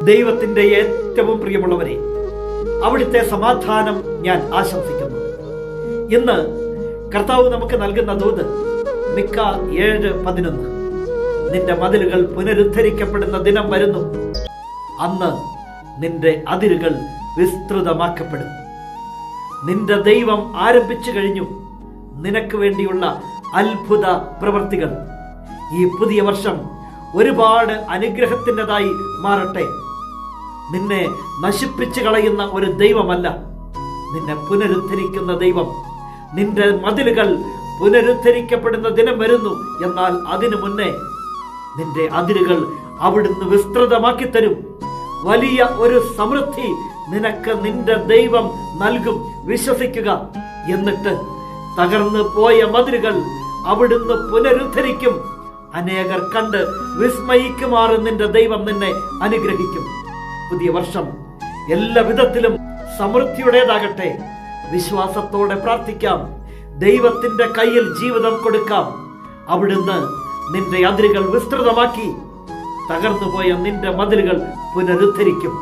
ദൈവത്തിന്റെ ഏറ്റവും പ്രിയമുള്ളവരെ, അവിടുത്തെ സമാധാനം ഞാൻ ആശംസിക്കുന്നു. ഇന്ന് കർത്താവ് നമുക്ക് നൽകുന്ന ദൂത് മിക്ക 7:11. നിന്റെ മതിലുകൾ പുനരുദ്ധരിക്കപ്പെടുന്ന ദിനം വരുന്നു, അന്ന് നിന്റെ അതിരുകൾ വിസ്തൃതമാക്കപ്പെടും. നിന്റെ ദൈവം ആരംഭിച്ചു കഴിഞ്ഞു നിനക്ക് വേണ്ടിയുള്ള അത്ഭുത പ്രവൃത്തികൾ. ഈ പുതിയ വർഷം ഒരുപാട് അനുഗ്രഹത്തിൻ്റെതായി മാറട്ടെ. നിന്നെ നശിപ്പിച്ചു കളയുന്ന ഒരു ദൈവമല്ല, നിന്നെ പുനരുദ്ധരിക്കുന്ന ദൈവം. നിന്റെ മതിലുകൾ പുനരുദ്ധരിക്കപ്പെടുന്ന ദിനം വരുന്നു, എന്നാൽ അതിനു മുന്നേ നിന്റെ അതിരുകൾ അവിടുന്ന് വിസ്തൃതമാക്കി തരും. വലിയ ഒരു സമൃദ്ധി നിനക്ക് നിന്റെ ദൈവം നൽകും, വിശ്വസിക്കുക. എന്നിട്ട് തകർന്നു പോയ മതിലുകൾ അവിടുന്ന് പുനരുദ്ധരിക്കും. അനേകർ കണ്ട് വിസ്മയിക്കുമാറ് നിന്റെ ദൈവം നിന്നെ അനുഗ്രഹിക്കും. പുതിയ വർഷം എല്ലാ വിധത്തിലും സമൃദ്ധിയുടേതാകട്ടെ. വിശ്വാസത്തോടെ പ്രാർത്ഥിക്കാം. ദൈവത്തിന്റെ കയ്യിൽ ജീവിതം കൊടുക്കാം. അവിടുന്ന് നിന്റെ അതിരുകൾ വിസ്തൃതമാക്കി തകർന്നുപോയ നിന്റെ മതിലുകൾ പുനരുദ്ധരിക്കും.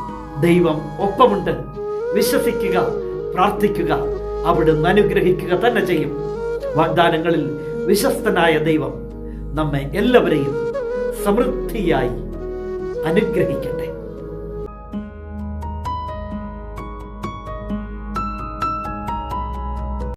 ദൈവം ഒപ്പമുണ്ട്. വിശ്വസിക്കുക, പ്രാർത്ഥിക്കുക. അവിടുന്ന് അനുഗ്രഹിക്കുക തന്നെ ചെയ്യും. വാഗ്ദാനങ്ങളിൽ വിശ്വസ്തനായ ദൈവം നമ്മെ എല്ലാവരെയും സമൃദ്ധിയായി അനുഗ്രഹിക്കട്ടെ.